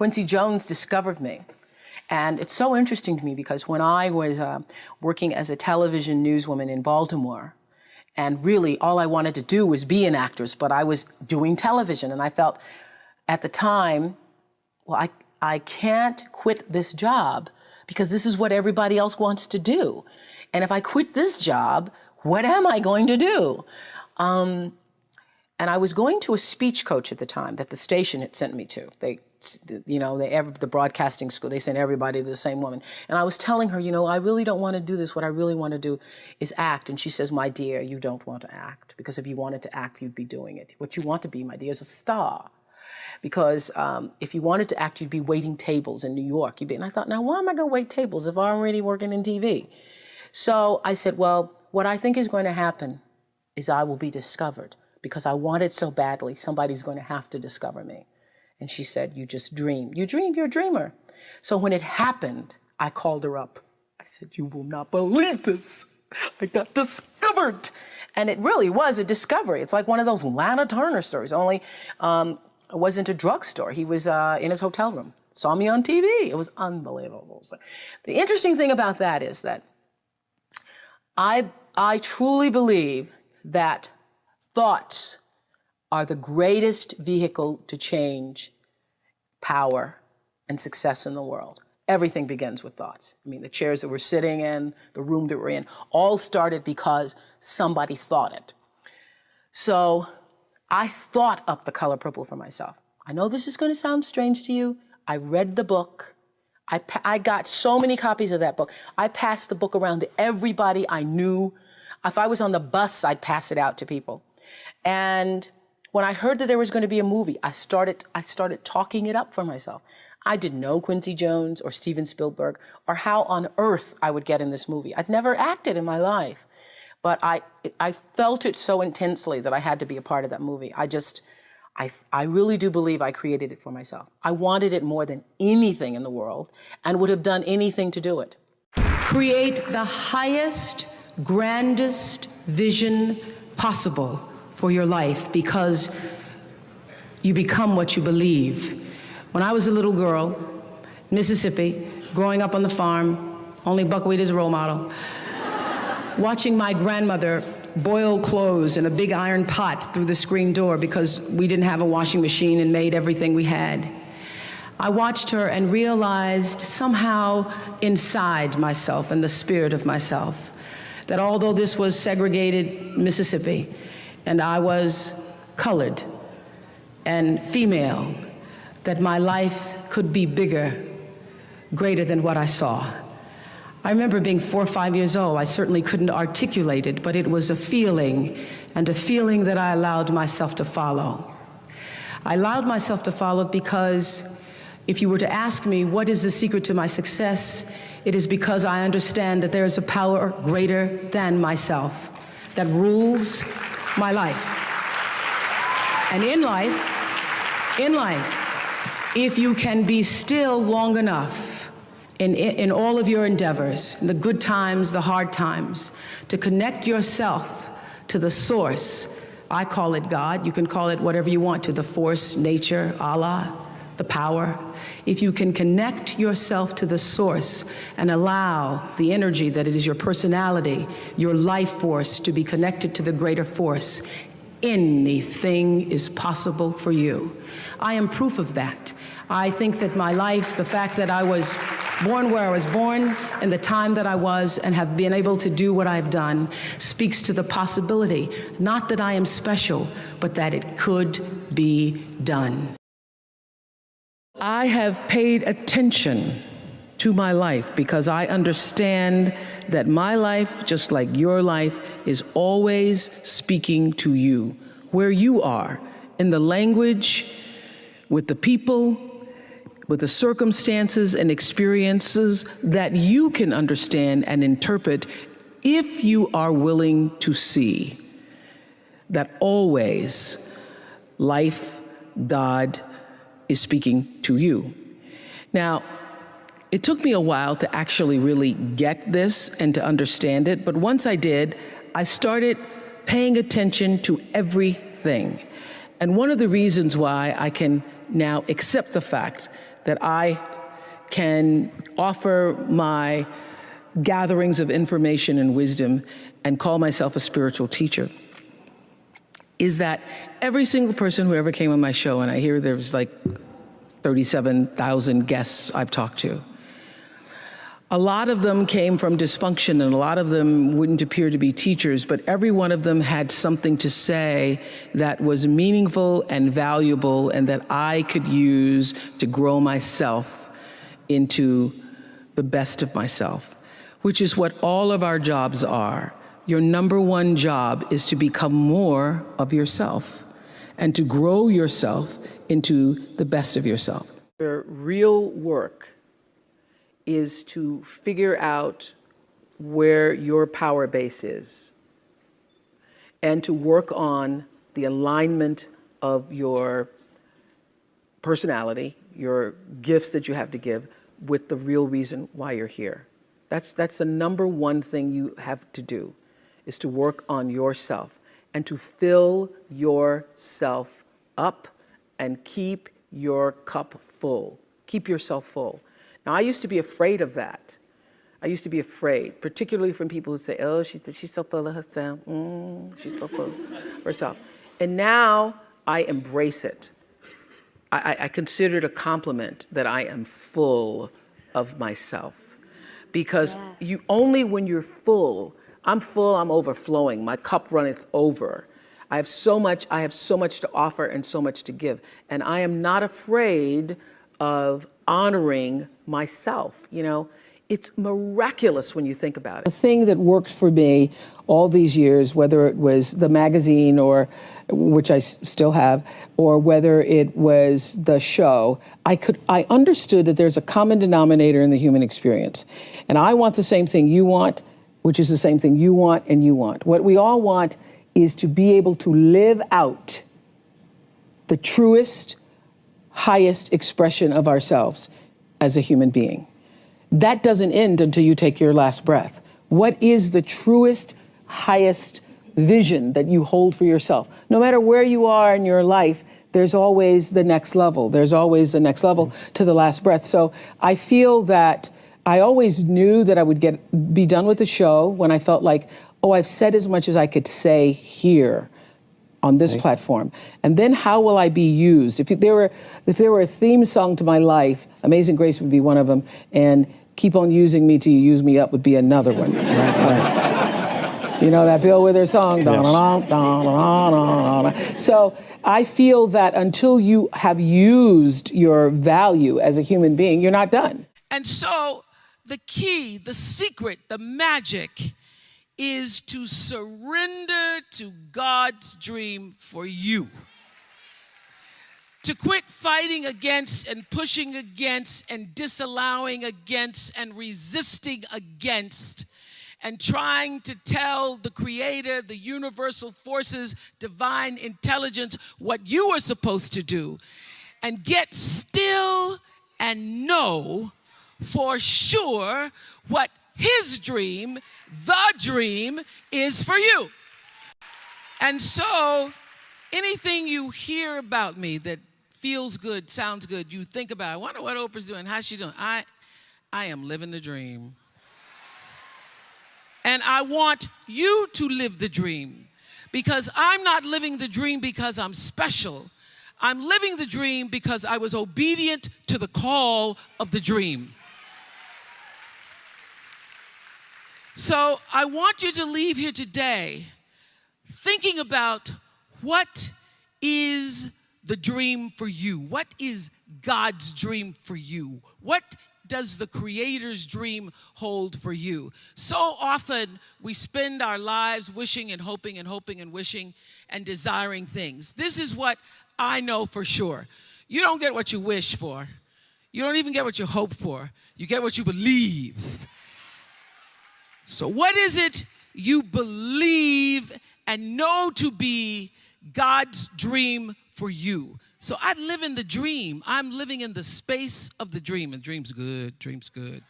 Quincy Jones discovered me. And it's so interesting to me because when I was working as a television newswoman in Baltimore, and really all I wanted to do was be an actress, but I was doing television, and I felt at the time, well, I can't quit this job because this is what everybody else wants to do. And if I quit this job, what am I going to do? And I was going to a speech coach at the time that the station had sent me to. The broadcasting school, they sent everybody to the same woman. And I was telling her, I really don't want to do this. What I really want to do is act. And she says, my dear, you don't want to act, because if you wanted to act, you'd be doing it. What you want to be, my dear, is a star. Because if you wanted to act, you'd be waiting tables in New York. And I thought, now why am I going to wait tables if I'm already working in TV? So I said, well, what I think is going to happen is I will be discovered, because I want it so badly, somebody's going to have to discover me. And she said, you just dream. You dream, you're a dreamer. So when it happened, I called her up. I said, you will not believe this. I got discovered. And it really was a discovery. It's like one of those Lana Turner stories, only it wasn't a drugstore. He was in his hotel room, saw me on TV. It was unbelievable. So the interesting thing about that is that I truly believe that thoughts are the greatest vehicle to change power and success in the world. Everything begins with thoughts. I mean, the chairs that we're sitting in, the room that we're in, all started because somebody thought it. So I thought up The Color Purple for myself. I know this is going to sound strange to you. I read the book. I got so many copies of that book. I passed the book around to everybody I knew. If I was on the bus, I'd pass it out to people. And when I heard that there was going to be a movie, I started talking it up for myself. I didn't know Quincy Jones or Steven Spielberg or how on earth I would get in this movie. I'd never acted in my life, but I felt it so intensely that I had to be a part of that movie. I really do believe I created it for myself. I wanted it more than anything in the world and would have done anything to do it. Create the highest, grandest vision possible for your life, because you become what you believe. When I was a little girl, Mississippi, growing up on the farm, only buckwheat is a role model, watching my grandmother boil clothes in a big iron pot through the screen door because we didn't have a washing machine and made everything we had. I watched her and realized somehow inside myself and the spirit of myself that although this was segregated Mississippi and I was colored and female, that my life could be bigger, greater than what I saw. I remember being 4 or 5 years old. I certainly couldn't articulate it, but it was a feeling, and a feeling that I allowed myself to follow. I allowed myself to follow because if you were to ask me what is the secret to my success, it is because I understand that there is a power greater than myself that rules my life. And in life, if you can be still long enough in all of your endeavors, in the good times, the hard times, to connect yourself to the source. I call it God. You can call it whatever you want to, the force, nature, Allah, the power. If you can connect yourself to the source and allow the energy that it is your personality, your life force, to be connected to the greater force, anything is possible for you. I am proof of that. I think that my life, the fact that I was born where I was born and the time that I was and have been able to do what I've done, speaks to the possibility, not that I am special, but that it could be done. I have paid attention to my life because I understand that my life, just like your life, is always speaking to you, where you are, in the language, with the people, with the circumstances and experiences that you can understand and interpret if you are willing to see that always life, God, is speaking to you. Now, it took me a while to actually really get this and to understand it, but once I did, I started paying attention to everything. And one of the reasons why I can now accept the fact that I can offer my gatherings of information and wisdom and call myself a spiritual teacher is that every single person who ever came on my show, and I hear there's like 37,000 guests I've talked to, a lot of them came from dysfunction and a lot of them wouldn't appear to be teachers, but every one of them had something to say that was meaningful and valuable and that I could use to grow myself into the best of myself, which is what all of our jobs are. Your number one job is to become more of yourself and to grow yourself into the best of yourself. Your real work is to figure out where your power base is and to work on the alignment of your personality, your gifts that you have to give, with the real reason why you're here. That's the number one thing you have to do, is to work on yourself and to fill yourself up and keep your cup full. Keep yourself full. Now, I used to be afraid of that. I used to be afraid, particularly from people who say, oh, she's so full of herself. She's so full of herself. And now I embrace it. I consider it a compliment that I am full of myself. Because only when you're full, I'm overflowing, my cup runneth over. I have so much to offer and so much to give. And I am not afraid of honoring myself. You know, it's miraculous when you think about it. The thing that worked for me all these years, whether it was the magazine, or which I still have, or whether it was the show, I understood that there's a common denominator in the human experience. And I want the same thing you want, which is the same thing you want and you want. What we all want is to be able to live out the truest, highest expression of ourselves as a human being. That doesn't end until you take your last breath. What is the truest, highest vision that you hold for yourself? No matter where you are in your life, there's always the next level. There's always the next level to the last breath. So I feel that I always knew that I would be done with the show when I felt like, oh, I've said as much as I could say here on this platform. And then how will I be used? If there were a theme song to my life, Amazing Grace would be one of them, and Keep On Using Me Till You Use Me Up would be another one. You know that Bill Withers song? Yes. So I feel that until you have used your value as a human being, you're not done. And so the key, the secret, the magic is to surrender to God's dream for you. To quit fighting against and pushing against and disallowing against and resisting against and trying to tell the Creator, the universal forces, divine intelligence what you are supposed to do, and get still and know for sure what His dream, the dream, is for you. And so anything you hear about me that feels good, sounds good, you think about, I wonder what Oprah's doing, how's she doing? I am living the dream. And I want you to live the dream, because I'm not living the dream because I'm special. I'm living the dream because I was obedient to the call of the dream. So I want you to leave here today thinking about what is the dream for you? What is God's dream for you? What does the Creator's dream hold for you? So often we spend our lives wishing and hoping and hoping and wishing and desiring things. This is what I know for sure. You don't get what you wish for. You don't even get what you hope for. You get what you believe. So what is it you believe and know to be God's dream for you? So I live in the dream. I'm living in the space of the dream. And dream's good, dream's good.